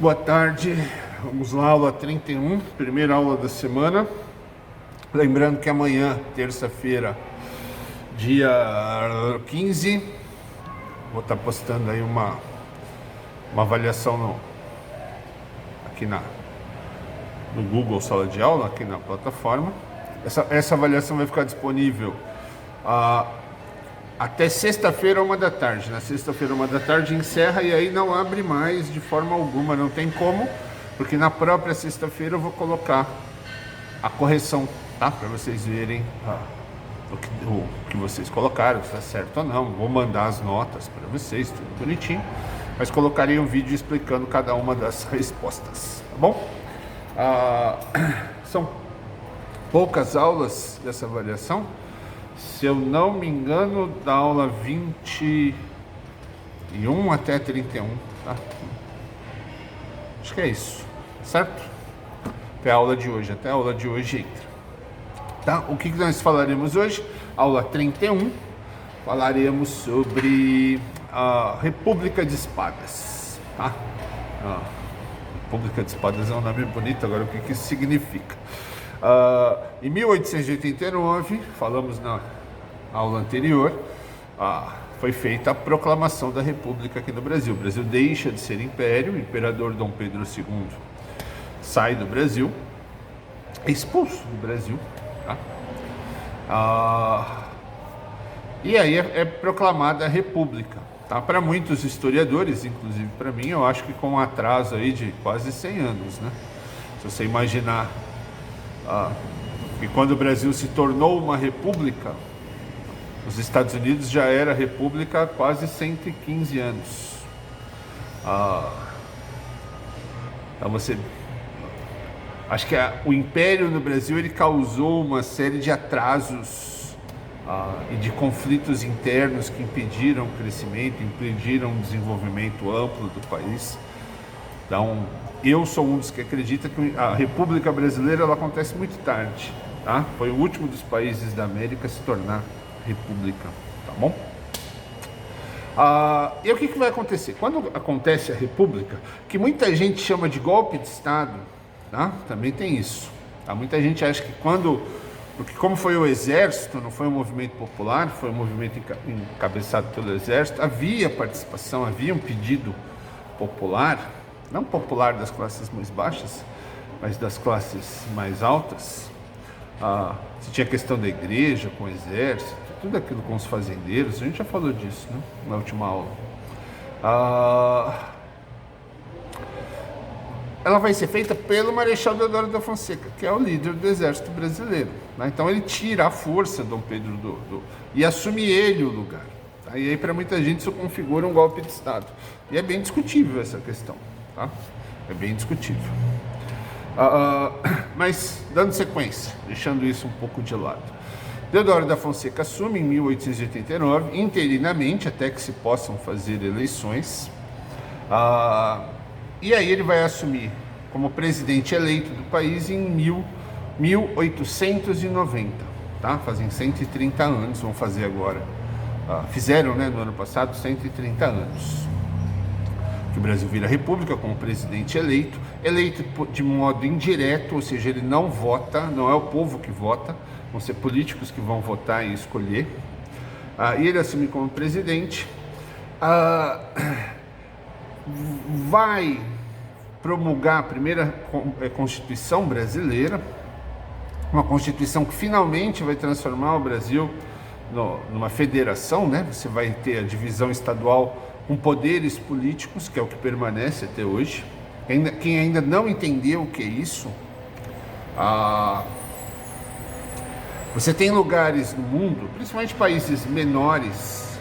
Boa tarde, vamos lá, aula 31, primeira aula da semana. Lembrando que amanhã, terça-feira, dia 15, vou estar postando aí uma avaliação aqui no Google Sala de Aula, aqui na plataforma. Essa avaliação vai ficar disponível até sexta-feira, 13h. Na sexta-feira, 13h, encerra e aí não abre mais de forma alguma, não tem como, porque na própria sexta-feira eu vou colocar a correção, tá? Para vocês verem o que vocês colocaram, se está certo ou não. Vou mandar as notas para vocês, tudo bonitinho, mas colocarei um vídeo explicando cada uma das respostas, tá bom? São poucas aulas dessa avaliação. Se eu não me engano, da aula 21 até 31, tá? Acho que é isso, certo? Até a aula de hoje, entra. Tá? O que nós falaremos hoje? Aula 31, falaremos sobre a República de Espadas, tá? República de Espadas é um nome bonito, agora o que isso significa? Em 1889, falamos na aula anterior, foi feita a proclamação da República aqui no Brasil. O Brasil deixa de ser império, o imperador Dom Pedro II sai do Brasil, é expulso do Brasil, tá? E aí é proclamada a República, tá? Para muitos historiadores, inclusive para mim, eu acho que com um atraso aí de quase 100 anos, né? Se você imaginar que quando o Brasil se tornou uma república, os Estados Unidos já era república há quase 115 anos. Então acho que o império no Brasil ele causou uma série de atrasos e de conflitos internos que impediram o crescimento, impediram o desenvolvimento amplo do país. Então, eu sou um dos que acredita que a República Brasileira ela acontece muito tarde, tá? Foi o último dos países da América a se tornar república, tá bom? E o que vai acontecer? Quando acontece a República, que muita gente chama de golpe de Estado, tá? Também tem isso, tá? Muita gente acha que porque como foi o Exército, não foi um movimento popular, foi um movimento encabeçado pelo Exército, havia participação, havia um pedido popular, não popular das classes mais baixas, mas das classes mais altas. Se tinha questão da igreja, com o exército, tudo aquilo com os fazendeiros, a gente já falou disso, né, na última aula. Ela vai ser feita pelo Marechal Deodoro da Fonseca, que é o líder do exército brasileiro, né? Então ele tira a força Dom Pedro e assume ele o lugar, tá? E aí para muita gente isso configura um golpe de Estado, e é bem discutível essa questão. Tá? É bem discutível. Mas, dando sequência, deixando isso um pouco de lado. Deodoro da Fonseca assume em 1889, interinamente, até que se possam fazer eleições. E aí ele vai assumir como presidente eleito do país em 1890. Tá? Fazem 130 anos, vão fazer agora. Fizeram, né, no ano passado, 130 anos. Que o Brasil vira república com o presidente eleito de modo indireto, ou seja, ele não vota, não é o povo que vota, vão ser políticos que vão votar e escolher. E ele assume como presidente, vai promulgar a primeira Constituição brasileira, uma Constituição que finalmente vai transformar o Brasil numa federação, né? Você vai ter a divisão estadual com poderes políticos, que é o que permanece até hoje. Quem ainda não entendeu o que é isso, você tem lugares no mundo, principalmente países menores,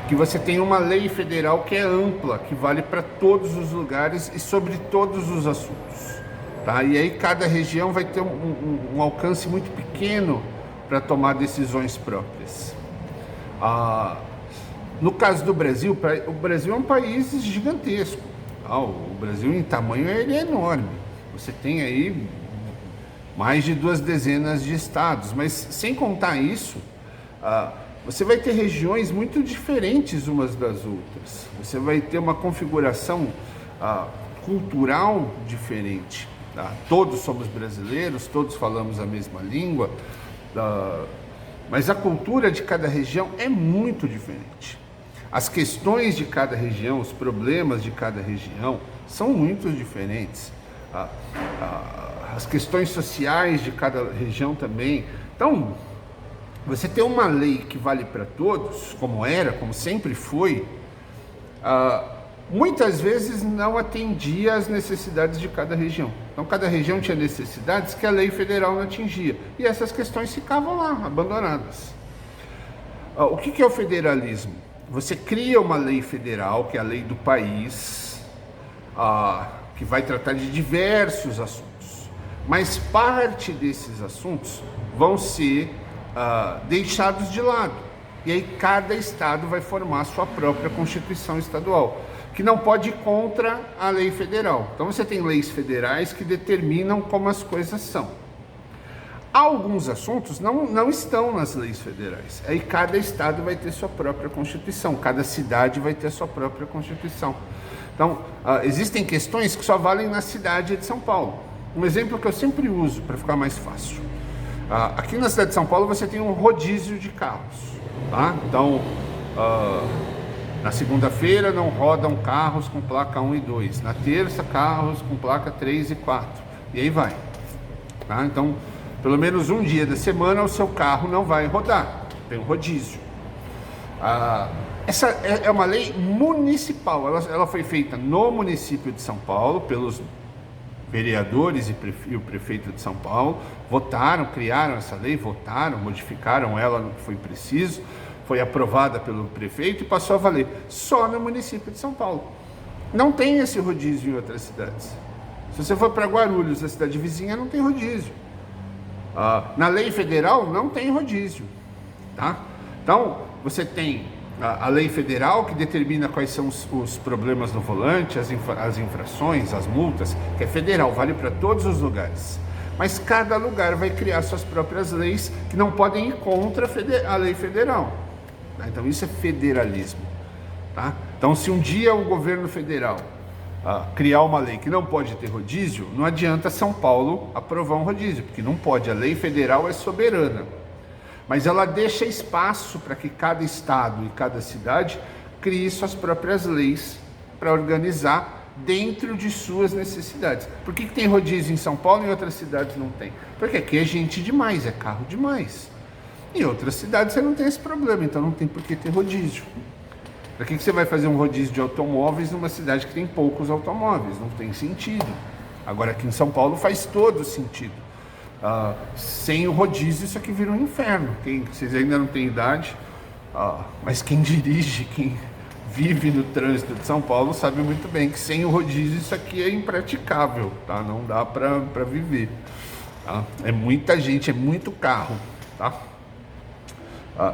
que você tem uma lei federal que é ampla, que vale para todos os lugares e sobre todos os assuntos, tá? E aí cada região vai ter um alcance muito pequeno para tomar decisões próprias. No caso do Brasil, o Brasil é um país gigantesco. O Brasil em tamanho ele é enorme. Você tem aí mais de 2 dezenas de estados, mas sem contar isso, você vai ter regiões muito diferentes umas das outras. Você vai ter uma configuração cultural diferente. Tá? Todos somos brasileiros, todos falamos a mesma língua, mas a cultura de cada região é muito diferente. As questões de cada região, os problemas de cada região são muito diferentes. As questões sociais de cada região também. Então, você ter uma lei que vale para todos, como sempre foi, muitas vezes não atendia às necessidades de cada região. Então, cada região tinha necessidades que a lei federal não atingia. E essas questões ficavam lá, abandonadas. O que é o federalismo? Você cria uma lei federal, que é a lei do país, que vai tratar de diversos assuntos. Mas parte desses assuntos vão ser deixados de lado. E aí cada estado vai formar a sua própria Constituição estadual, que não pode ir contra a lei federal. Então você tem leis federais que determinam como as coisas são. Alguns assuntos não estão nas leis federais. Aí cada estado vai ter sua própria Constituição, cada cidade vai ter sua própria Constituição. Então, existem questões que só valem na cidade de São Paulo. Um exemplo que eu sempre uso para ficar mais fácil. Aqui na cidade de São Paulo você tem um rodízio de carros. Tá? Então, na segunda-feira não rodam carros com placa 1 e 2. Na terça, carros com placa 3 e 4. E aí vai. Tá? Então, pelo menos um dia da semana o seu carro não vai rodar. Tem um rodízio. Essa é uma lei municipal. Ela foi feita no município de São Paulo, pelos vereadores e o prefeito de São Paulo. Votaram, criaram essa lei, modificaram ela no que foi preciso. Foi aprovada pelo prefeito e passou a valer só no município de São Paulo. Não tem esse rodízio em outras cidades. Se você for para Guarulhos, a cidade vizinha, não tem rodízio. Na lei federal não tem rodízio. Tá? Então, você tem a lei federal que determina quais são os problemas no volante, as infrações, as multas, que é federal, vale para todos os lugares. Mas cada lugar vai criar suas próprias leis que não podem ir contra a lei federal. Tá? Então isso é federalismo. Tá? Então se um dia o governo federal criar uma lei que não pode ter rodízio, não adianta São Paulo aprovar um rodízio, porque não pode, a lei federal é soberana. Mas ela deixa espaço para que cada estado e cada cidade crie suas próprias leis para organizar dentro de suas necessidades. Por que tem rodízio em São Paulo e em outras cidades não tem? Porque aqui é gente demais, é carro demais. Em outras cidades você não tem esse problema, então não tem por que ter rodízio. Para que você vai fazer um rodízio de automóveis numa cidade que tem poucos automóveis? Não tem sentido. Agora aqui em São Paulo faz todo sentido. Sem o rodízio isso aqui vira um inferno. Vocês ainda não têm idade, mas quem dirige, quem vive no trânsito de São Paulo sabe muito bem que sem o rodízio isso aqui é impraticável, tá? Não dá para viver. Tá? É muita gente, é muito carro. Tá?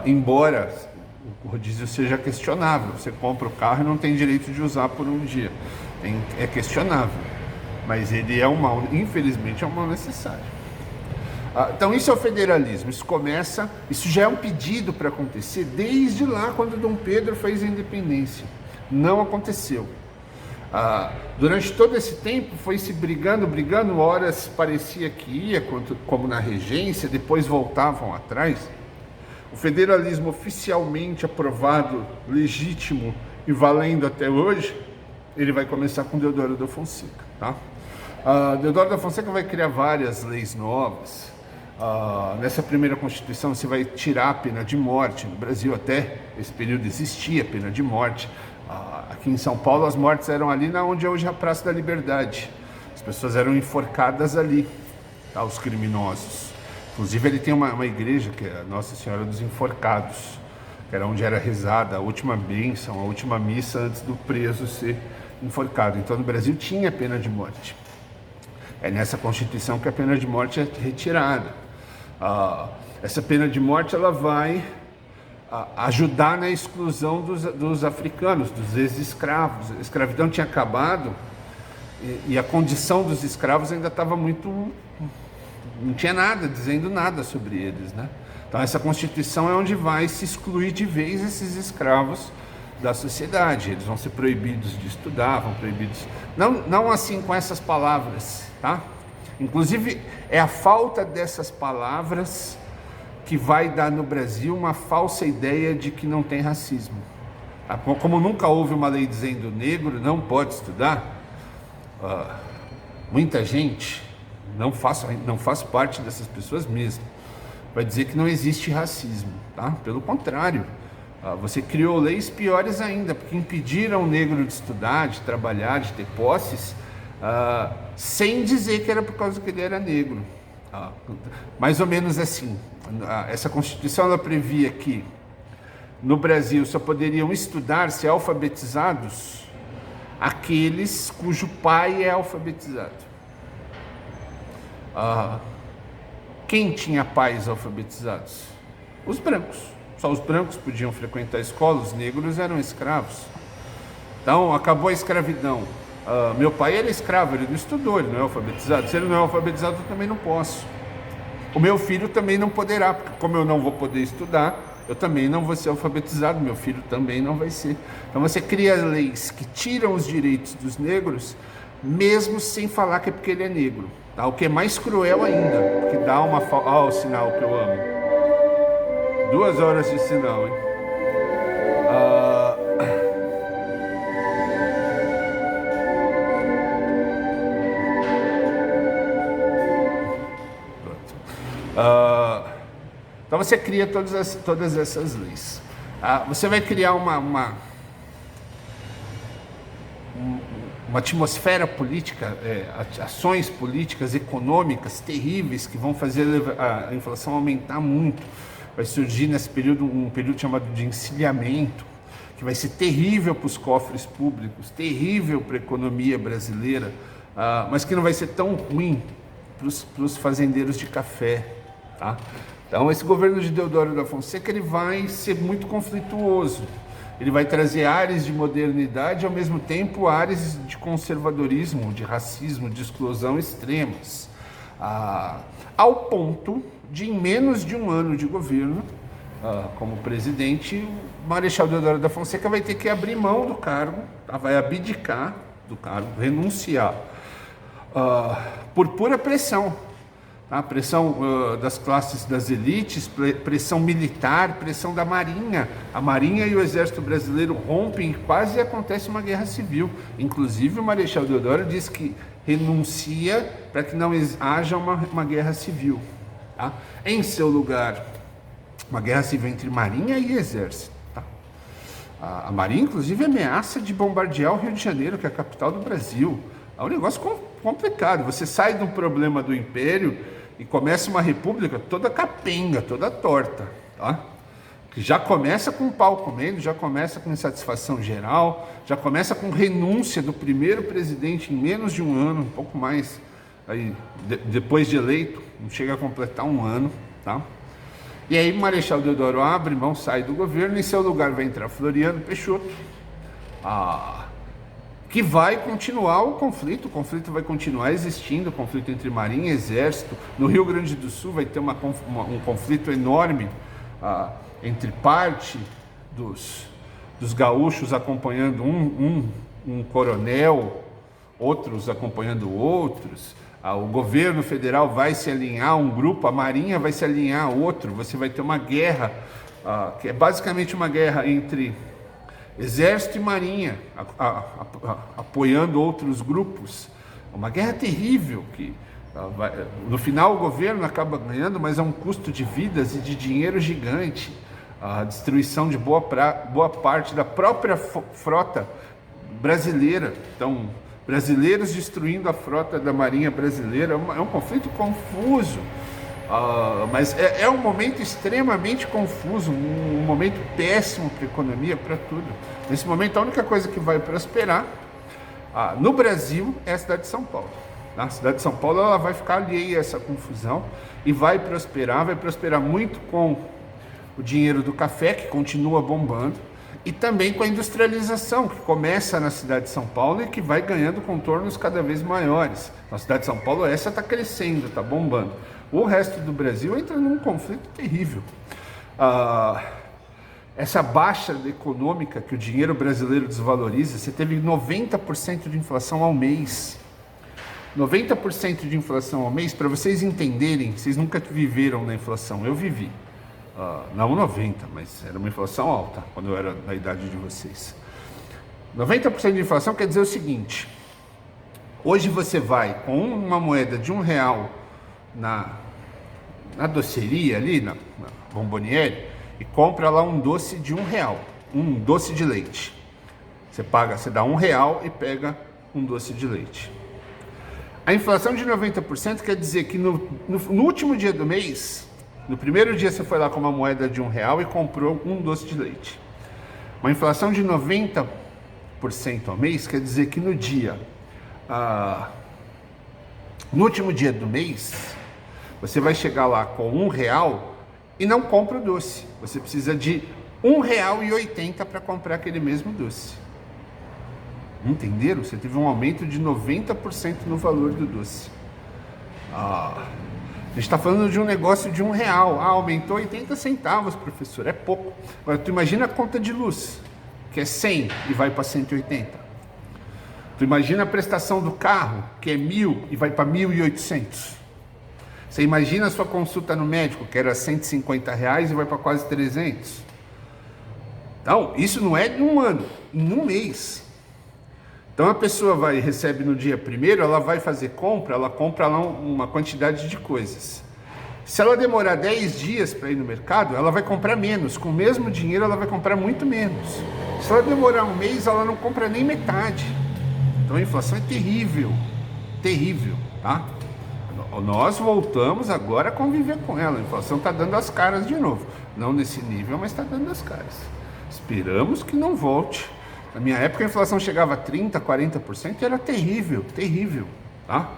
Embora o rodízio seja questionável, você compra o carro e não tem direito de usar por um dia. É questionável, mas ele é um mal, infelizmente é um mal necessário. Então isso é o federalismo, isso já é um pedido para acontecer desde lá quando Dom Pedro fez a independência. Não aconteceu. Durante todo esse tempo foi se brigando, horas parecia que ia, como na regência, depois voltavam atrás. O federalismo oficialmente aprovado, legítimo e valendo até hoje, ele vai começar com Deodoro da Fonseca. Tá? Deodoro da Fonseca vai criar várias leis novas. Nessa primeira Constituição você vai tirar a pena de morte. No Brasil até esse período existia a pena de morte. Aqui em São Paulo as mortes eram ali onde é hoje a Praça da Liberdade. As pessoas eram enforcadas ali, tá? Os criminosos. Inclusive ele tem uma igreja que é a Nossa Senhora dos Enforcados, que era onde era rezada a última bênção, a última missa antes do preso ser enforcado. Então no Brasil tinha a pena de morte. É nessa Constituição que a pena de morte é retirada. Essa pena de morte ela vai ajudar na exclusão dos africanos, dos ex-escravos. A escravidão tinha acabado e a condição dos escravos ainda estava muito... Não tinha nada, dizendo nada sobre eles, né? Então essa Constituição é onde vai se excluir de vez esses escravos da sociedade. Eles vão ser proibidos de estudar, vão proibidos... Não assim com essas palavras, tá? Inclusive, é a falta dessas palavras que vai dar no Brasil uma falsa ideia de que não tem racismo. Como nunca houve uma lei dizendo negro não pode estudar, muita gente, não faço parte dessas pessoas mesmo, vai dizer que não existe racismo, tá? Pelo contrário, você criou leis piores ainda, porque impediram o negro de estudar, de trabalhar, de ter posses, sem dizer que era por causa que ele era negro. Mais ou menos assim, essa Constituição ela previa que no Brasil só poderiam estudar, ser alfabetizados, aqueles cujo pai é alfabetizado. Quem tinha pais alfabetizados? Os brancos. Só os brancos podiam frequentar a escola, os negros eram escravos. Então, acabou a escravidão. Meu pai era escravo, ele não estudou, ele não é alfabetizado. Se ele não é alfabetizado, eu também não posso. O meu filho também não poderá, porque como eu não vou poder estudar, eu também não vou ser alfabetizado, meu filho também não vai ser. Então você cria leis que tiram os direitos dos negros, mesmo sem falar que é porque ele é negro. Tá? O que é mais cruel ainda, porque dá uma... Olha o sinal que eu amo. 2 horas de sinal, hein? Então você cria todas essas leis. Você vai criar uma atmosfera política, ações políticas, econômicas terríveis que vão fazer a inflação aumentar muito. Vai surgir nesse período um período chamado de encilhamento, que vai ser terrível para os cofres públicos, terrível para a economia brasileira, mas que não vai ser tão ruim para os fazendeiros de café. Tá? Então esse governo de Deodoro da Fonseca ele vai ser muito conflituoso. Ele vai trazer áreas de modernidade e ao mesmo tempo áreas de conservadorismo, de racismo, de exclusão extremas. Ao ponto de, em menos de um ano de governo, como presidente, o Marechal Deodoro da Fonseca vai ter que abrir mão do cargo, tá? Vai abdicar do cargo, renunciar, por pura pressão. A pressão das classes das elites, pressão militar, pressão da Marinha. A Marinha e o Exército Brasileiro rompem e quase acontece uma guerra civil. Inclusive o Marechal Deodoro diz que renuncia para que não haja uma guerra civil. Tá? Em seu lugar, uma guerra civil entre Marinha e Exército. Tá? A Marinha, inclusive, ameaça de bombardear o Rio de Janeiro, que é a capital do Brasil. É um negócio complicado. Você sai de um problema do Império e começa uma república toda capenga, toda torta, tá? Que já começa com o pau comendo, já começa com insatisfação geral, já começa com renúncia do primeiro presidente em menos de um ano, um pouco mais, aí, depois de eleito, não chega a completar um ano, tá? E aí o Marechal Deodoro abre mão, sai do governo, e em seu lugar vai entrar Floriano Peixoto, que vai continuar o conflito vai continuar existindo, o conflito entre Marinha e Exército. No Rio Grande do Sul vai ter um conflito enorme entre parte dos gaúchos acompanhando um coronel, outros acompanhando outros. O governo federal vai se alinhar a um grupo, a Marinha vai se alinhar a outro. Você vai ter uma guerra, que é basicamente uma guerra entre Exército e Marinha, apoiando outros grupos. Uma guerra terrível, que no final o governo acaba ganhando, mas a um custo de vidas e de dinheiro gigante. A destruição de boa parte da própria frota brasileira. Então, brasileiros destruindo a frota da Marinha brasileira. É um conflito confuso. Mas é um momento extremamente confuso, um momento péssimo para a economia, para tudo. Nesse momento, a única coisa que vai prosperar no Brasil é a cidade de São Paulo. A cidade de São Paulo ela vai ficar alheia a essa confusão e vai prosperar muito com o dinheiro do café, que continua bombando, e também com a industrialização, que começa na cidade de São Paulo e que vai ganhando contornos cada vez maiores. A cidade de São Paulo essa está crescendo, está bombando. O resto do Brasil entra num conflito terrível. Essa baixa econômica que o dinheiro brasileiro desvaloriza, você teve 90% de inflação ao mês. 90% de inflação ao mês, para vocês entenderem, vocês nunca viveram na inflação, eu vivi. Não 90, mas era uma inflação alta, quando eu era da idade de vocês. 90% de inflação quer dizer o seguinte: hoje você vai com uma moeda de R$1 na doceria ali, na Bomboniere, e compra lá um doce de R$1, um doce de leite. Você dá R$1 e pega um doce de leite. A inflação de 90% quer dizer que no último dia do mês, no primeiro dia você foi lá com uma moeda de R$1 e comprou um doce de leite. Uma inflação de 90% ao mês quer dizer que no último dia do mês, você vai chegar lá com R$1 e não compra o doce. Você precisa de R$1,80 para comprar aquele mesmo doce. Entenderam? Você teve um aumento de 90% no valor do doce. A gente está falando de um negócio de R$1. Aumentou 80 centavos, professor. É pouco. Agora, tu imagina a conta de luz, que é 100 e vai para 180. Tu imagina a prestação do carro, que é 1.000 e vai para 1.800. Você imagina a sua consulta no médico, que era R$150 e vai para quase 300. Então, isso não é de um ano, em um mês. Então a pessoa recebe no dia primeiro, ela vai fazer compra, ela compra lá uma quantidade de coisas. Se ela demorar 10 dias para ir no mercado, ela vai comprar menos. Com o mesmo dinheiro, ela vai comprar muito menos. Se ela demorar um mês, ela não compra nem metade. Então a inflação é terrível, terrível, tá? Nós voltamos agora a conviver com ela. A inflação está dando as caras de novo. Não nesse nível, mas está dando as caras. Esperamos que não volte. Na minha época a inflação chegava a 30%, 40% e era terrível, terrível, tá?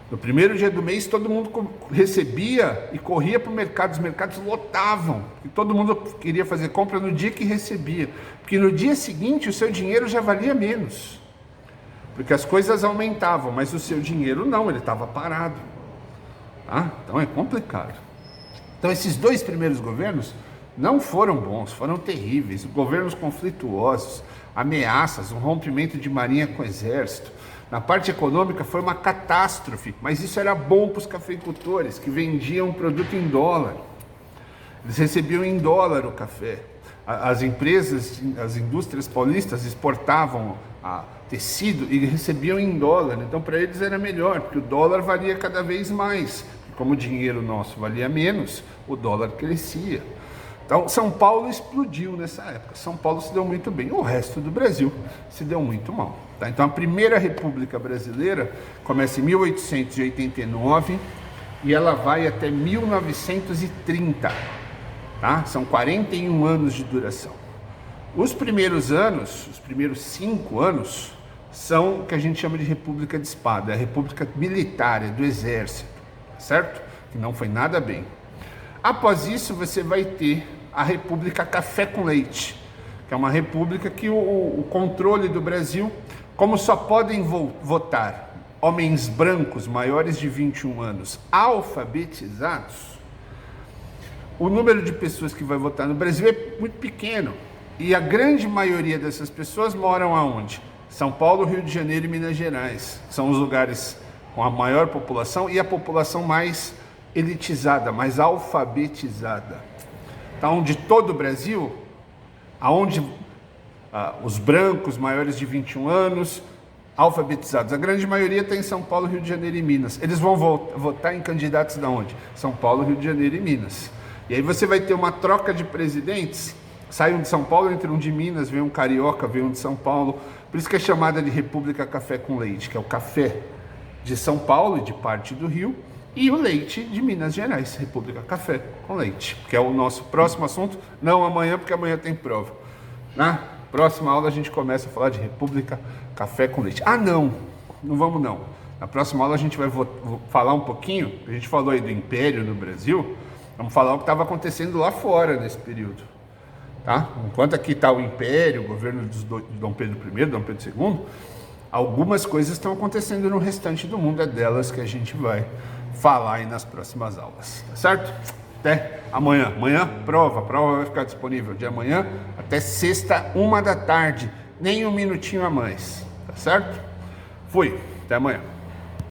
No primeiro dia do mês todo mundo recebia e corria para o mercado, os mercados lotavam, e todo mundo queria fazer compra no dia que recebia, porque no dia seguinte o seu dinheiro já valia menos, porque as coisas aumentavam, mas o seu dinheiro não, ele estava parado, tá? Então é complicado. Então esses 2 primeiros governos não foram bons, foram terríveis, governos conflituosos, ameaças, um rompimento de marinha com o exército. Na parte econômica foi uma catástrofe, mas isso era bom para os cafeicultores, que vendiam o produto em dólar. Eles recebiam em dólar o café. As empresas, as indústrias paulistas exportavam tecido e recebiam em dólar, então para eles era melhor, porque o dólar valia cada vez mais. Como o dinheiro nosso valia menos, o dólar crescia. Então, São Paulo explodiu nessa época. São Paulo se deu muito bem. O resto do Brasil se deu muito mal. Tá? Então, a primeira República Brasileira começa em 1889 e ela vai até 1930. Tá? São 41 anos de duração. Os primeiros anos, os primeiros 5 anos, são o que a gente chama de República de Espada. É a República Militar, é do Exército. Certo? Que não foi nada bem. Após isso, você vai ter a República Café com Leite, que é uma república que o controle do Brasil, como só podem votar homens brancos maiores de 21 anos alfabetizados, o número de pessoas que vai votar no Brasil é muito pequeno. E a grande maioria dessas pessoas moram aonde? São Paulo, Rio de Janeiro e Minas Gerais. São os lugares com a maior população e a população mais elitizada, mais alfabetizada. Então, de todo o Brasil, aonde os brancos maiores de 21 anos, alfabetizados, a grande maioria está em São Paulo, Rio de Janeiro e Minas. Eles vão votar em candidatos de onde? São Paulo, Rio de Janeiro e Minas. E aí você vai ter uma troca de presidentes, sai um de São Paulo, entra um de Minas, vem um carioca, vem um de São Paulo. Por isso que é chamada de República Café com Leite, que é o café de São Paulo e de parte do Rio, e o leite de Minas Gerais, República Café com Leite, que é o nosso próximo assunto, não amanhã, porque amanhã tem prova. Na próxima aula a gente começa a falar de República Café com Leite. Não vamos não. Na próxima aula a gente vai falar um pouquinho, a gente falou aí do Império no Brasil, vamos falar o que estava acontecendo lá fora nesse período. Tá? Enquanto aqui está o Império, o governo de Dom Pedro I, Dom Pedro II, algumas coisas estão acontecendo no restante do mundo, é delas que a gente vai falar aí nas próximas aulas, tá certo? Até amanhã. Amanhã, prova vai ficar disponível de amanhã até sexta, 1 da tarde, nem um minutinho a mais, tá certo? Fui, até amanhã.